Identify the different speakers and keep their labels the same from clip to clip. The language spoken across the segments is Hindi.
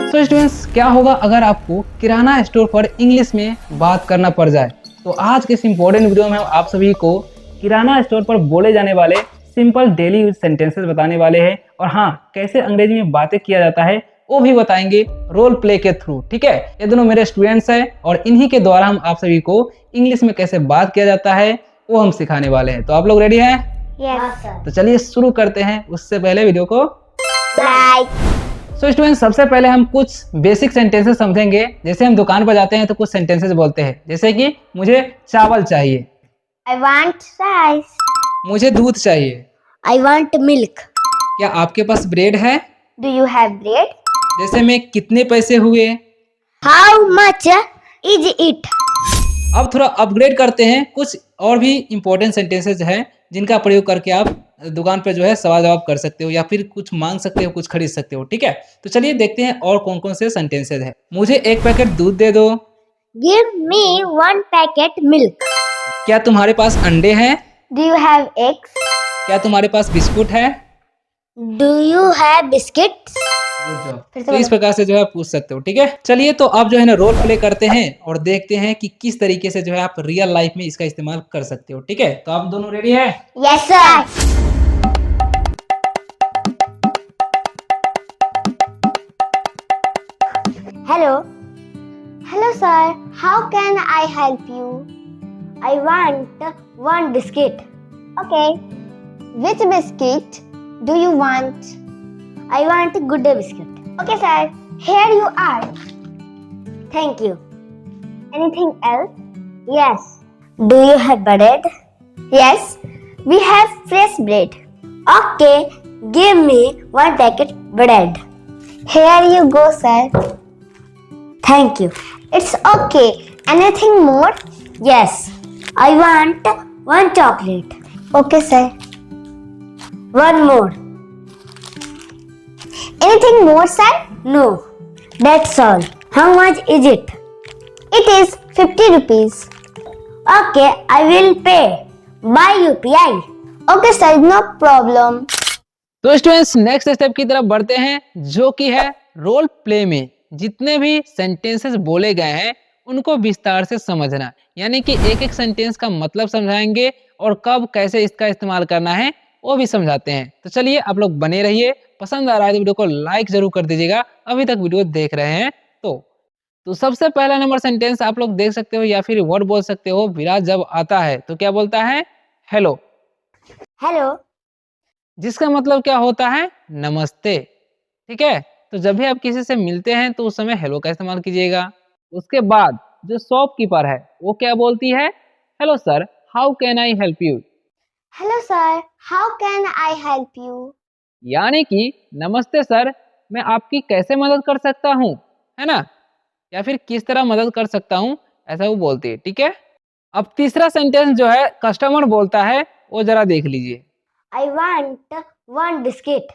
Speaker 1: सो स्टूडेंट्स, क्या होगा अगर आपको किराना स्टोर पर इंग्लिश में बात करना पड़ जाए। तो आज के इस इम्पोर्टेंट वीडियो में हम आप सभी को किराना स्टोर पर बोले जाने वाले सिंपल डेली यूज सेंटेंसेस बताने वाले हैं, और हाँ, कैसे अंग्रेजी में बातें किया जाता है वो भी बताएंगे रोल प्ले के थ्रू। ठीक है, ये दोनों मेरे स्टूडेंट्स हैं और इन्हीं के द्वारा हम आप सभी को इंग्लिश में कैसे बात किया जाता है वो हम सिखाने वाले हैं। तो आप लोग रेडी हैं?
Speaker 2: Yes sir.
Speaker 1: तो चलिए शुरू करते हैं। उससे पहले वीडियो को
Speaker 2: लाइक।
Speaker 1: सो स्टूडेंट्स, सबसे पहले हम कुछ बेसिक सेंटेंसेस समझेंगे। जैसे हम दुकान पर जाते हैं तो कुछ सेंटेंसेस बोलते हैं, जैसे कि मुझे चावल चाहिए,
Speaker 2: आई वांट राइस।
Speaker 1: मुझे दूध चाहिए,
Speaker 2: आई वांट मिल्क।
Speaker 1: क्या आपके पास ब्रेड है,
Speaker 2: डू यू हैव ब्रेड?
Speaker 1: जैसे में कितने पैसे हुए।
Speaker 2: How much is it?
Speaker 1: अब थोड़ा अपग्रेड करते हैं, कुछ और भी इंपॉर्टेंट सेंटेंसेस हैं जिनका प्रयोग करके आप दुकान पर जो है सवाल जवाब कर सकते हो या फिर कुछ मांग सकते हो, कुछ खरीद सकते हो। ठीक है, तो चलिए देखते हैं और कौन कौन से सेंटेंसेस हैं। मुझे एक पैकेट दूध दे दो,
Speaker 2: give me one packet milk.
Speaker 1: क्या तुम्हारे पास अंडे हैं,
Speaker 2: डू यू हैव एग्स?
Speaker 1: क्या तुम्हारे पास बिस्कुट है।
Speaker 2: Do you have biscuits?
Speaker 1: Good job.
Speaker 2: फिर से
Speaker 1: तो इस
Speaker 2: बोलो।
Speaker 1: प्रकार से जो है पूछ सकते हो। ठीक है, चलिए तो आप जो है ना रोल प्ले करते हैं और देखते हैं कि किस तरीके से जो है आप रियल लाइफ में इसका इस्तेमाल कर सकते हो। ठीक है, तो आप दोनों रेडी है?
Speaker 2: Yes sir. Hello hello sir, how can I help you? I want one biscuit. Okay, which biscuit do you want? I want good day biscuit. Okay sir, here you are. Thank you. Anything else? Yes. Do you have bread? Yes, we have fresh bread. Okay, give me one packet bread. Here you go sir. Thank you. It's okay. Anything more? Yes, I want one chocolate. Okay sir. One more. Anything more, sir? No, that's all. How much is it? It is 50 rupees. Okay, I will pay by UPI. Okay, sir, no problem.
Speaker 1: तो स्टूडेंट्स, नेक्स्ट स्टेप की तरफ बढ़ते हैं, जो कि है रोल प्ले में जितने भी सेंटेंसेस बोले गए हैं उनको विस्तार से समझना। यानी कि एक एक सेंटेंस का मतलब समझाएंगे और कब कैसे इसका इस्तेमाल करना है वो भी समझाते हैं। तो चलिए आप लोग बने रहिए। पसंद आ रहा है तो वीडियो को लाइक जरूर कर दीजिएगा, अभी तक वीडियो देख रहे हैं तो सबसे पहला नंबर सेंटेंस आप लोग देख सकते हो या फिर वर्ड बोल सकते हो। विराज जब आता है तो क्या बोलता है? हेलो।
Speaker 2: Hello.
Speaker 1: जिसका मतलब क्या होता है? नमस्ते। ठीक है, तो जब भी आप किसी से मिलते हैं तो उस समय हेलो का इस्तेमाल कीजिएगा। उसके बाद जो शॉपकीपर है वो क्या बोलती है? Hello sir, how can I help you.
Speaker 2: Hello, sir. How can I help you?
Speaker 1: यानी कि नमस्ते सर, मैं आपकी कैसे मदद कर सकता हूँ, है ना, या फिर किस तरह मदद कर सकता हूँ, ऐसा वो बोलती है। ठीक है, अब तीसरा सेंटेंस जो है कस्टमर बोलता है वो जरा देख लीजिए।
Speaker 2: I want one biscuit.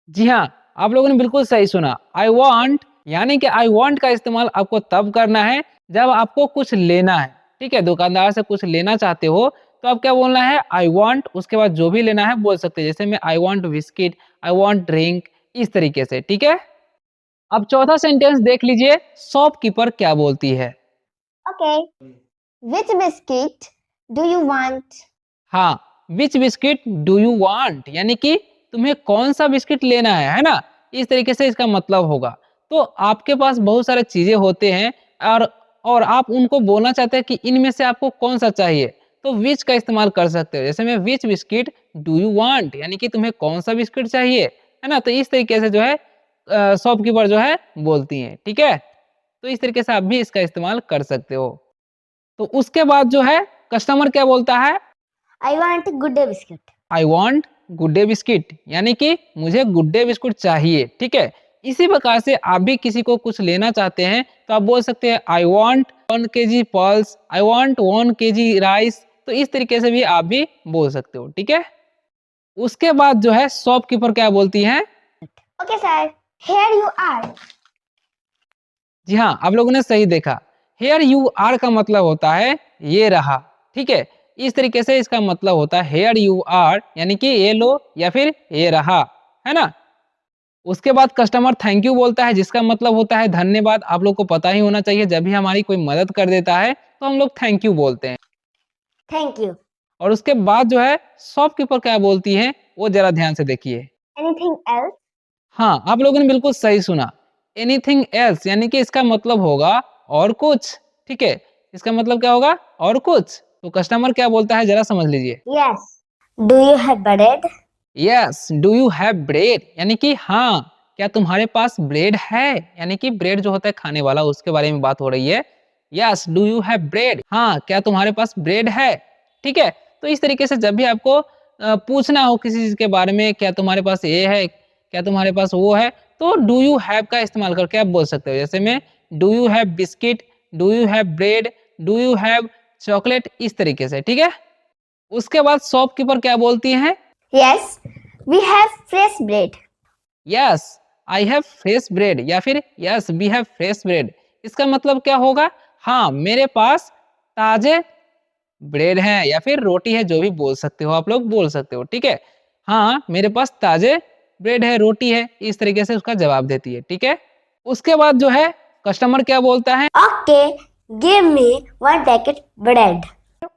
Speaker 1: जी हाँ, आप लोगों ने बिल्कुल सही सुना। आई वॉन्ट, यानी कि आई वॉन्ट का इस्तेमाल आपको तब करना है जब आपको कुछ लेना है। ठीक है, दुकानदार से कुछ लेना चाहते हो तो आप क्या बोलना है? I want. उसके बाद जो भी लेना है बोल सकते हैं, जैसे मैं I want biscuit, I want drink, इस तरीके से। ठीक है, अब चौथा सेंटेंस देख लीजिए, शॉपकीपर क्या बोलती है।
Speaker 2: Okay. Which biscuit do you want?
Speaker 1: हाँ, विच बिस्किट डू यू वांट, यानी कि तुम्हें कौन सा बिस्किट लेना है ना, इस तरीके से इसका मतलब होगा। तो आपके पास बहुत सारे चीजें होते हैं और आप उनको बोलना चाहते हैं कि इनमें से आपको कौन सा चाहिए, तो विच का इस्तेमाल कर सकते हो। जैसे में विच बिस्किट डू यू वांट, यानी कि तुम्हें कौन सा बिस्किट चाहिए, है ना। तो इस तरीके से जो है शॉपकीपर जो है बोलती हैं। ठीक है, तो इस तरीके से आप भी इसका इस्तेमाल कर सकते हो। तो उसके बाद जो है कस्टमर क्या बोलता है?
Speaker 2: I want good day biscuit.
Speaker 1: I want good day biscuit, यानी कि मुझे गुड डे बिस्कुट चाहिए। ठीक है, इसी प्रकार से आप भी किसी को कुछ लेना चाहते हैं तो आप बोल सकते हैं I want 1 kg pulse, I want 1 kg rice. तो इस तरीके से भी आप भी बोल सकते हो। ठीक है, उसके बाद जो है शॉपकीपर क्या बोलती है?
Speaker 2: Okay, sir. Here you are.
Speaker 1: जी हाँ, आप लोगों ने सही देखा। हेयर यू आर का मतलब होता है ये रहा। ठीक है, इस तरीके से इसका मतलब होता है हेयर यू आर, यानी कि ये लो या फिर ये रहा, है ना। उसके बाद कस्टमर थैंक यू बोलता है, जिसका मतलब होता है धन्यवाद। आप लोग को पता ही होना चाहिए, जब भी हमारी कोई मदद कर देता है तो हम लोग थैंक यू बोलते हैं।
Speaker 2: Thank you.
Speaker 1: और उसके बाद जो है शॉपकीपर क्या बोलती है, वो जरा ध्यान से देखिए।
Speaker 2: Anything else?
Speaker 1: हाँ, आप लोगों ने बिल्कुल सही सुना। एनीथिंग एल्स यानी कि इसका मतलब होगा और कुछ, ठीक है? इसका मतलब क्या होगा? और कुछ। तो कस्टमर क्या बोलता है, जरा समझ लीजिए।
Speaker 2: Yes. Do you have bread?
Speaker 1: Yes, do you have bread यानी कि हाँ, क्या तुम्हारे पास ब्रेड है? यानी कि ब्रेड जो होता है खाने वाला, उसके बारे में बात हो रही है। Yes, do you have bread? हाँ, क्या तुम्हारे पास ब्रेड है? ठीक है? तो इस तरीके से जब भी आपको पूछना हो किसी चीज के बारे में, क्या तुम्हारे पास ये है, क्या तुम्हारे पास वो है, तो डू यू हैव का इस्तेमाल करके आप बोल सकते हो। जैसे में do you have biscuit, do you have bread, do you have chocolate, इस तरीके से, ठीक है? उसके बाद शॉपकीपर क्या बोलती है?
Speaker 2: Yes. We have fresh bread.
Speaker 1: Yes, I have fresh bread या फिर yes we have fresh bread. इसका मतलब क्या होगा? हाँ, मेरे पास ताजे ब्रेड है या फिर रोटी है, जो भी बोल सकते हो, आप लोग बोल सकते हो, ठीक है? हाँ, मेरे पास ताजे ब्रेड है, रोटी है, इस तरीके से उसका जवाब देती है, ठीक है? उसके बाद जो है कस्टमर क्या बोलता है?
Speaker 2: Okay. Give me one packet bread.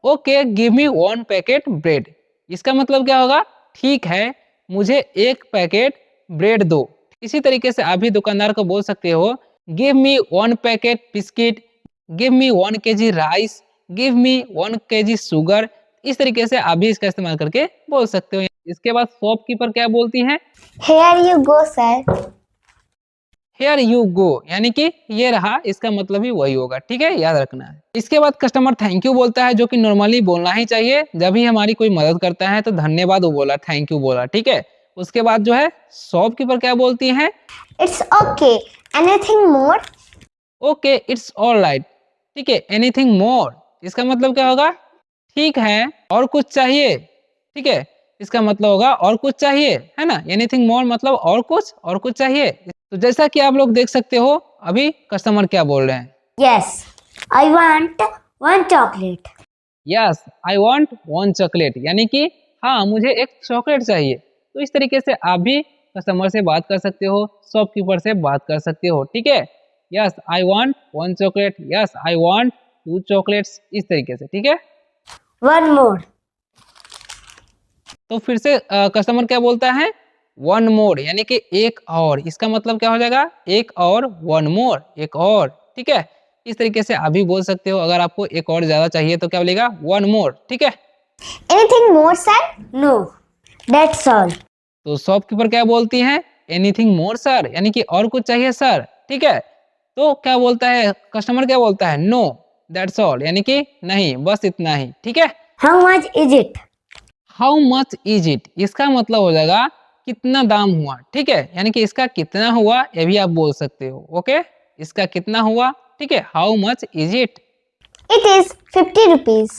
Speaker 1: Okay, give me one packet bread. इसका मतलब क्या होगा? ठीक है, मुझे एक पैकेट ब्रेड दो। इसी तरीके से आप भी दुकानदार को बोल सकते हो, give me one packet biscuit, give me 1 kg rice, give me 1 kg sugar. इस तरीके से आप भी इसका इस्तेमाल करके बोल सकते हो। इसके बाद शॉपकीपर क्या बोलती हैं?
Speaker 2: Here you go, sir.
Speaker 1: Here you go यानी कि ये रहा, इसका मतलब ही वही होगा, ठीक है? याद रखना है। इसके बाद कस्टमर थैंक यू बोलता है, जो कि नॉर्मली बोलना ही चाहिए। जब भी हमारी कोई मदद करता है तो धन्यवाद वो बोला, थैंक यू बोला, ठीक है? उसके बाद जो है शॉपकीपर क्या बोलती है?
Speaker 2: It's okay. Anything more?
Speaker 1: Okay, it's all right, ठीक है? एनीथिंग मोर, इसका मतलब क्या होगा? ठीक है, और कुछ चाहिए, ठीक है? इसका मतलब होगा और कुछ चाहिए, है ना? एनीथिंग मोर मतलब और कुछ चाहिए। तो जैसा कि आप लोग देख सकते हो, अभी कस्टमर क्या बोल रहे हैं?
Speaker 2: Yes. I want one chocolate.
Speaker 1: Yes, I want one chocolate यानी कि हाँ, मुझे एक चॉकलेट चाहिए। तो इस तरीके से आप भी कस्टमर से बात कर सकते हो, शॉपकीपर से बात कर सकते हो, ठीक है? Yes, I want one chocolate, yes I want two chocolates, इस तरीके से, ठीक है?
Speaker 2: One more.
Speaker 1: तो फिर से कस्टमर क्या बोलता है? वन मोर यानी कि एक और। इसका मतलब क्या हो जाएगा? एक और, वन मोर एक और, ठीक है? इस तरीके से आप भी बोल सकते हो। अगर आपको एक और ज्यादा चाहिए तो क्या बोलेगा? वन मोर, ठीक है?
Speaker 2: Anything more, sir? No. That's all.
Speaker 1: तो शॉपकीपर क्या बोलती है? एनीथिंग मोर सर यानी कि और कुछ चाहिए सर, ठीक है? तो क्या बोलता है कस्टमर? क्या बोलता है? नो, दैट्स ऑल यानी कि नहीं, बस इतना ही, ठीक है?
Speaker 2: How much is it?
Speaker 1: How much is it, इसका मतलब हो जाएगा कितना दाम हुआ, ठीक है? यानी कि इसका कितना हुआ, ये भी आप बोल सकते हो, ओके? इसका कितना हुआ, ठीक है? How much is it.
Speaker 2: It is 50 rupees.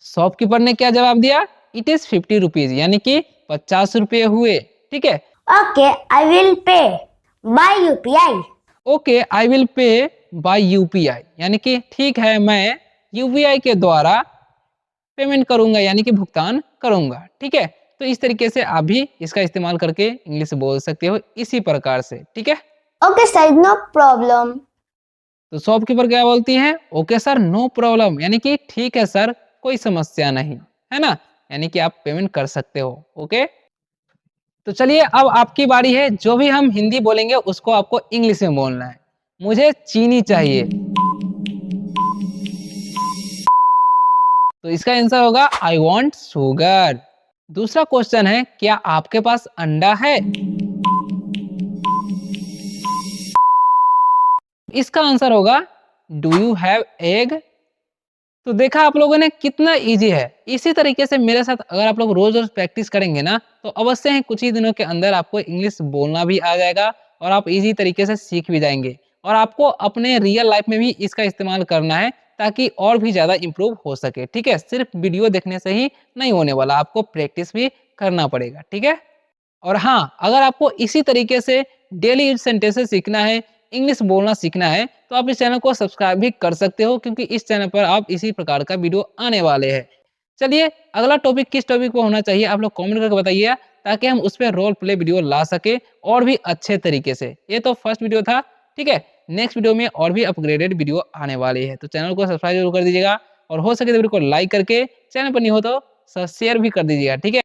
Speaker 1: Shopkeeper ने क्या जवाब दिया? इट इज 50 रुपीज यानी कि 50 रुपये हुए, ठीक है?
Speaker 2: Okay, I will pay by UPI.
Speaker 1: Okay, I will pay by UPI यानी कि ठीक है, मैं यूपीआई के द्वारा पेमेंट करूंगा यानी कि भुगतान करूंगा, ठीक है? तो इस तरीके से आप भी इसका इस्तेमाल करके इंग्लिश बोल सकते हो इसी प्रकार से, ठीक है?
Speaker 2: Okay, sir, no problem.
Speaker 1: तो शॉपकीपर क्या बोलती है? ओके सर, नो प्रॉब्लम यानी कि ठीक है सर, कोई समस्या नहीं, है ना? यानी कि आप पेमेंट कर सकते हो, ओके? तो चलिए अब आपकी बारी है। जो भी हम हिंदी बोलेंगे उसको आपको इंग्लिश में बोलना है। मुझे चीनी चाहिए, तो इसका आंसर होगा आई वांट शुगर। दूसरा क्वेश्चन है, क्या आपके पास अंडा है? इसका आंसर होगा डू यू हैव एग। तो देखा आप लोगों ने कितना इजी है। इसी तरीके से मेरे साथ अगर आप लोग रोज रोज प्रैक्टिस करेंगे ना, तो अवश्य ही कुछ ही दिनों के अंदर आपको इंग्लिश बोलना भी आ जाएगा और आप इजी तरीके से सीख भी जाएंगे। और आपको अपने रियल लाइफ में भी इसका इस्तेमाल करना है ताकि और भी ज़्यादा इम्प्रूव हो सके, ठीक है? सिर्फ वीडियो देखने से ही नहीं होने वाला, आपको प्रैक्टिस भी करना पड़ेगा, ठीक है? और हाँ, अगर आपको इसी तरीके से डेली यूज सेंटेंसेस सीखना है, इंग्लिश बोलना सीखना है, तो आप इस चैनल को सब्सक्राइब भी कर सकते हो, क्योंकि इस चैनल पर आप इसी प्रकार का वीडियो आने वाले हैं। चलिए, अगला टॉपिक किस टॉपिक पर होना चाहिए आप लोग कमेंट करके बताइए, ताकि हम उस पे रोल प्ले वीडियो ला सके और भी अच्छे तरीके से। ये तो फर्स्ट वीडियो था, ठीक है? नेक्स्ट वीडियो में और भी अपग्रेडेड वीडियो आने वाली है। तो चैनल को सब्सक्राइब ज़रूर कर दीजिएगा और हो सके तो वीडियो को लाइक करके, चैनल पर नहीं हो तो शेयर भी कर दीजिएगा, ठीक है?